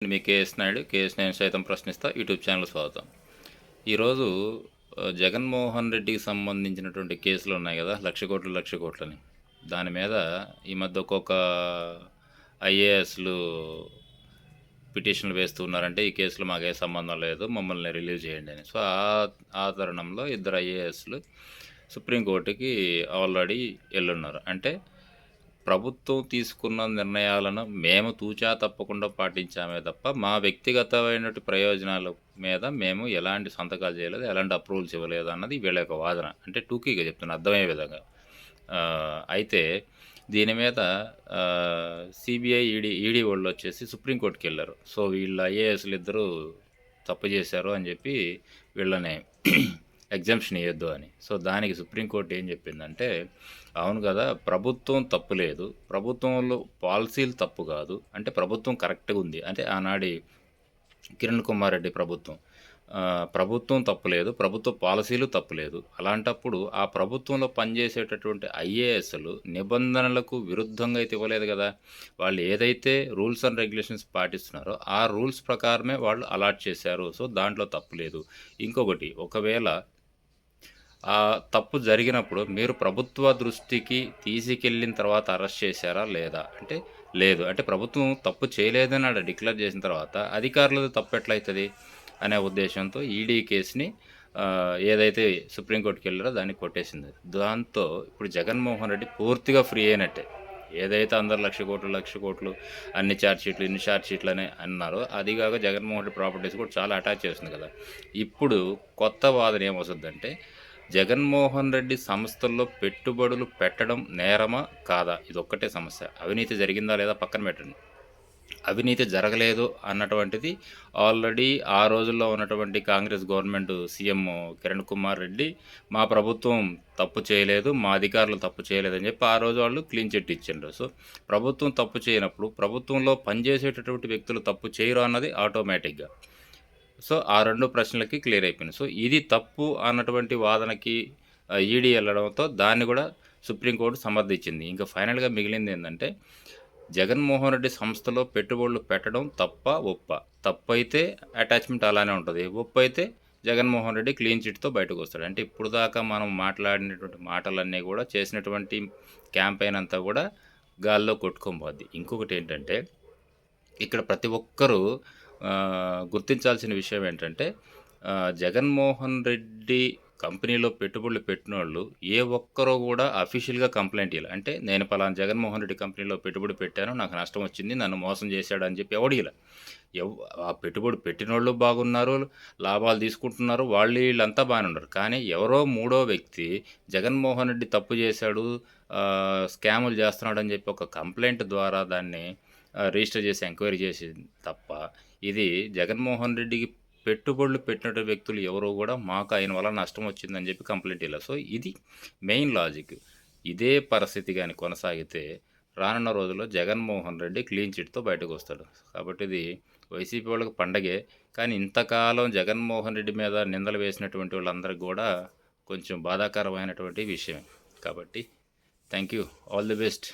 మీ KS Naidu, KS నేను సైతం ప్రశ్నిస్తా యూట్యూబ్ ఛానల్ స్వాగతం. ఈరోజు జగన్మోహన్ రెడ్డికి సంబంధించినటువంటి కేసులు ఉన్నాయి కదా, లక్ష కోట్లని. దాని మీద ఈ మధ్య ఒక్కొక్క ఐఏఎస్లు పిటిషన్లు వేస్తూ ఉన్నారంటే ఈ కేసులో మాకే సంబంధం లేదు, మమ్మల్ని రిలీవ్ చేయండి అని. సో ఆ తరుణంలో ఇద్దరు ఐఏఎస్లు సుప్రీంకోర్టుకి ఆల్రెడీ వెళ్ళున్నారు. అంటే ప్రభుత్వం తీసుకున్న నిర్ణయాలను మేము తూచా తప్పకుండా పాటించామే తప్ప మా వ్యక్తిగతమైన ప్రయోజనాల మీద మేము ఎలాంటి సంతకాలు చేయలేదు, ఎలాంటి అప్రూవల్స్ ఇవ్వలేదు అన్నది వీళ్ళ యొక్క వాదన. అంటే టూకీగా చెప్తున్నా, అర్థమయ్యే విధంగా. అయితే దీని మీద సిబిఐ ఈడీ వాళ్ళు వచ్చేసి సుప్రీంకోర్టుకి వెళ్ళారు. సో వీళ్ళు ఐఏఎస్లు ఇద్దరు తప్పు చేశారు అని చెప్పి వీళ్ళని ఎగ్జామ్షన్ ఇవ్వద్దు అని. సో దానికి సుప్రీంకోర్టు ఏం చెప్పిందంటే, అవును కదా, ప్రభుత్వం తప్పు లేదు, ప్రభుత్వంలో పాలసీలు తప్పు కాదు, అంటే ప్రభుత్వం కరెక్ట్గా ఉంది. అంటే ఆనాడి కిరణ్ కుమార్ రెడ్డి ప్రభుత్వం తప్పులేదు, ప్రభుత్వ పాలసీలు తప్పులేదు. అలాంటప్పుడు ఆ ప్రభుత్వంలో పనిచేసేటటువంటి ఐఏఎస్లు నిబంధనలకు విరుద్ధంగా అయితే ఇవ్వలేదు కదా. వాళ్ళు ఏదైతే రూల్స్ అండ్ రెగ్యులేషన్స్ పాటిస్తున్నారో ఆ రూల్స్ ప్రకారమే వాళ్ళు అలాట్ చేశారు. సో దాంట్లో తప్పు లేదు. ఇంకొకటి, ఒకవేళ ఆ తప్పు జరిగినప్పుడు మీరు ప్రభుత్వ దృష్టికి తీసుకెళ్ళిన తర్వాత అరెస్ట్ చేశారా లేదా అంటే లేదు. అంటే ప్రభుత్వం తప్పు చేయలేదని ఆడ డిక్లేర్ చేసిన తర్వాత అధికారులది తప్పు ఎట్లయితుంది అనే ఉద్దేశంతో ఈడీ కేసుని ఏదైతే సుప్రీంకోర్టుకి వెళ్ళారో దాన్ని కొట్టేసింది. దాంతో ఇప్పుడు జగన్మోహన్ రెడ్డి పూర్తిగా ఫ్రీ అయినట్టే. ఏదైతే అందరు లక్ష కోట్లు అన్ని ఛార్జ్షీట్లు ఇన్ని ఛార్జ్షీట్లు అని అన్నారో, అదిగాక జగన్మోహన్ రెడ్డి ప్రాపర్టీస్ కూడా చాలా అటాచ్ చేస్తుంది కదా. ఇప్పుడు కొత్త వాదన ఏమొస్తుందంటే, జగన్మోహన్ రెడ్డి సంస్థల్లో పెట్టుబడులు పెట్టడం నేరమా కాదా, ఇదొక్కటే సమస్య. అవినీతి జరిగిందా లేదా పక్కన పెట్టండి, అవినీతి జరగలేదు అన్నటువంటిది ఆల్రెడీ ఆ రోజుల్లో ఉన్నటువంటి కాంగ్రెస్ గవర్నమెంట్ సీఎం కిరణ్ కుమార్ రెడ్డి మా ప్రభుత్వం తప్పు చేయలేదు, మా అధికారులు తప్పు చేయలేదని చెప్పి ఆ రోజు వాళ్ళు క్లీన్ చిట్ ఇచ్చిండ్రు. సో ప్రభుత్వం తప్పు చేయనప్పుడు ప్రభుత్వంలో పనిచేసేటటువంటి వ్యక్తులు తప్పు చేయరు అన్నది ఆటోమేటిక్గా. సో ఆ రెండు ప్రశ్నలకి క్లియర్ అయిపోయింది. సో ఇది తప్పు అన్నటువంటి వాదనకి ఈడీ వెళ్ళడంతో దాన్ని కూడా సుప్రీంకోర్టు సమర్థించింది. ఇంకా ఫైనల్గా మిగిలింది ఏంటంటే, జగన్మోహన్ రెడ్డి సంస్థలో పెట్టుబడులు పెట్టడం ఒప్ప. తప్పు అయితే అటాచ్మెంట్ అలానే ఉంటుంది, ఒప్పు అయితే జగన్మోహన్ రెడ్డి క్లీన్ చిట్తో బయటకు వస్తాడు. అంటే ఇప్పుడు దాకా మనం మాట్లాడినటువంటి మాటలన్నీ కూడా, చేసినటువంటి క్యాంపెయిన్ అంతా కూడా గాల్లో కొట్టుకోబోద్ది. ఇంకొకటి ఏంటంటే, ఇక్కడ ప్రతి ఒక్కరూ గుర్తించాల్సిన విషయం ఏంటంటే, జగన్మోహన్ రెడ్డి కంపెనీలో పెట్టుబడులు పెట్టినోళ్ళు ఏ ఒక్కరూ కూడా అఫీషియల్గా కంప్లైంట్ ఇవ్వాలి. అంటే నేను పలానా జగన్మోహన్ రెడ్డి కంపెనీలో పెట్టుబడి పెట్టాను, నాకు నష్టం వచ్చింది, నన్ను మోసం చేశాడు అని చెప్పి ఎవడు ఇలా. ఆ పెట్టుబడి పెట్టినోళ్ళు బాగున్నారు, లాభాలు తీసుకుంటున్నారు, వీళ్ళంతా బాగానే ఉన్నారు. కానీ ఎవరో మూడో వ్యక్తి జగన్మోహన్ రెడ్డి తప్పు చేశాడు, స్కాములు చేస్తున్నాడు అని చెప్పి ఒక కంప్లైంట్ ద్వారా దాన్ని రిజిస్టర్ చేసి ఎంక్వైరీ చేసి తప్ప, ఇది జగన్మోహన్ రెడ్డికి పెట్టుబడులు పెట్టిన వ్యక్తులు ఎవరో కూడా మాకు ఆయన వల్ల నష్టం వచ్చిందని చెప్పి కంప్లైంట్ ఇలా. సో ఇది మెయిన్ లాజిక్. ఇదే పరిస్థితి కానీ కొనసాగితే రానున్న రోజుల్లో జగన్మోహన్ రెడ్డి క్లీన్ చిట్తో బయటకు వస్తాడు. కాబట్టి ఇది వైసీపీ వాళ్ళకి పండగే. కానీ ఇంతకాలం జగన్మోహన్ రెడ్డి మీద నిందలు వేసినటువంటి వాళ్ళందరికీ కూడా కొంచెం బాధాకరమైనటువంటి విషయం. కాబట్టి thank you, all the best.